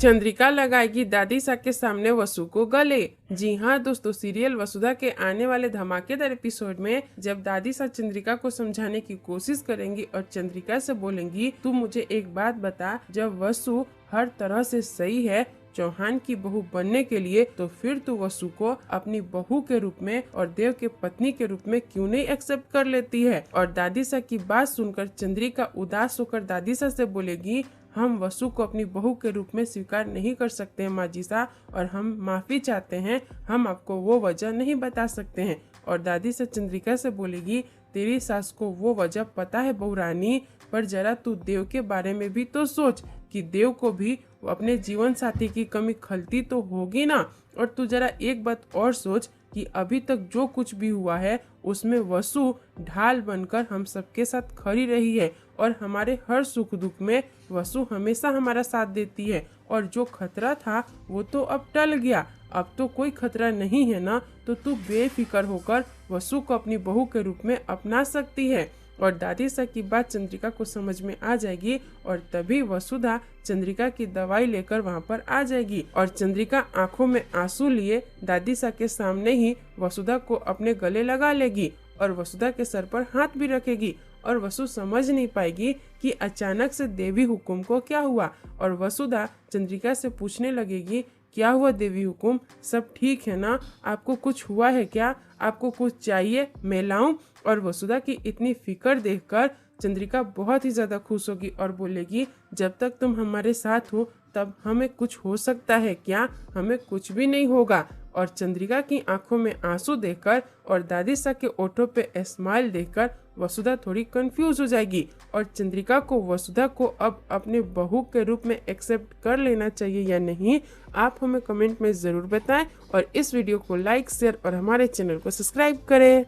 चंद्रिका लगाएगी दादी सा के सामने वसु को गले। जी हाँ दोस्तों, सीरियल वसुधा के आने वाले धमाकेदार एपिसोड में जब दादी सा चंद्रिका को समझाने की कोशिश करेंगी और चंद्रिका से बोलेंगी, तू मुझे एक बात बता, जब वसु हर तरह से सही है चौहान की बहू बनने के लिए, तो फिर तू वसु को अपनी बहू के रूप में और देव के पत्नी के रूप में क्यों नहीं एक्सेप्ट कर लेती है। और दादी सा की बात सुनकर चंद्रिका उदास होकर दादी सा से बोलेगी, हम वसु को अपनी बहू के रूप में स्वीकार नहीं कर सकते हैं माँ जी सा, और हम माफी चाहते हैं, हम आपको वो वजह नहीं बता सकते हैं। और दादी से चंद्रिका से बोलेगी, तेरी सास को वो वजह पता है बहू रानी, पर जरा तू देव के बारे में भी तो सोच कि देव को भी अपने जीवन साथी की कमी खलती तो होगी ना। और तू जरा एक बात और सोच कि अभी तक जो कुछ भी हुआ है उसमें वसु ढाल बनकर हम सबके साथ खड़ी रही है, और हमारे हर सुख दुख में वसु हमेशा हमारा साथ देती है। और जो खतरा था वो तो अब टल गया, अब तो कोई खतरा नहीं है ना, तो तू बेफिक्र होकर वसु को अपनी बहू के रूप में अपना सकती है। और दादी सा की बात चंद्रिका को समझ में आ जाएगी, और तभी वसुधा चंद्रिका की दवाई लेकर वहाँ पर आ जाएगी। और चंद्रिका आंखों में आंसू लिए दादी सा के सामने ही वसुधा को अपने गले लगा लेगी और वसुधा के सर पर हाथ भी रखेगी। और वसु समझ नहीं पाएगी कि अचानक से देवी हुकुम को क्या हुआ। और वसुधा चंद्रिका से पूछने लगेगी, क्या हुआ देवी हुकुम, सब ठीक है ना, आपको कुछ हुआ है क्या, आपको कुछ चाहिए मैं लाऊं। और वसुधा की इतनी फिक्र देखकर चंद्रिका बहुत ही ज्यादा खुश होगी और बोलेगी, जब तक तुम हमारे साथ हो तब हमें कुछ हो सकता है क्या, हमें कुछ भी नहीं होगा। और चंद्रिका की आंखों में आंसू देखकर और दादी सा के ओठों पे स्माइल देखकर वसुधा थोड़ी कंफ्यूज हो जाएगी। और चंद्रिका को वसुधा को अब अपने बहू के रूप में एक्सेप्ट कर लेना चाहिए या नहीं, आप हमें कमेंट में ज़रूर बताएं। और इस वीडियो को लाइक, शेयर और हमारे चैनल को सब्सक्राइब करें।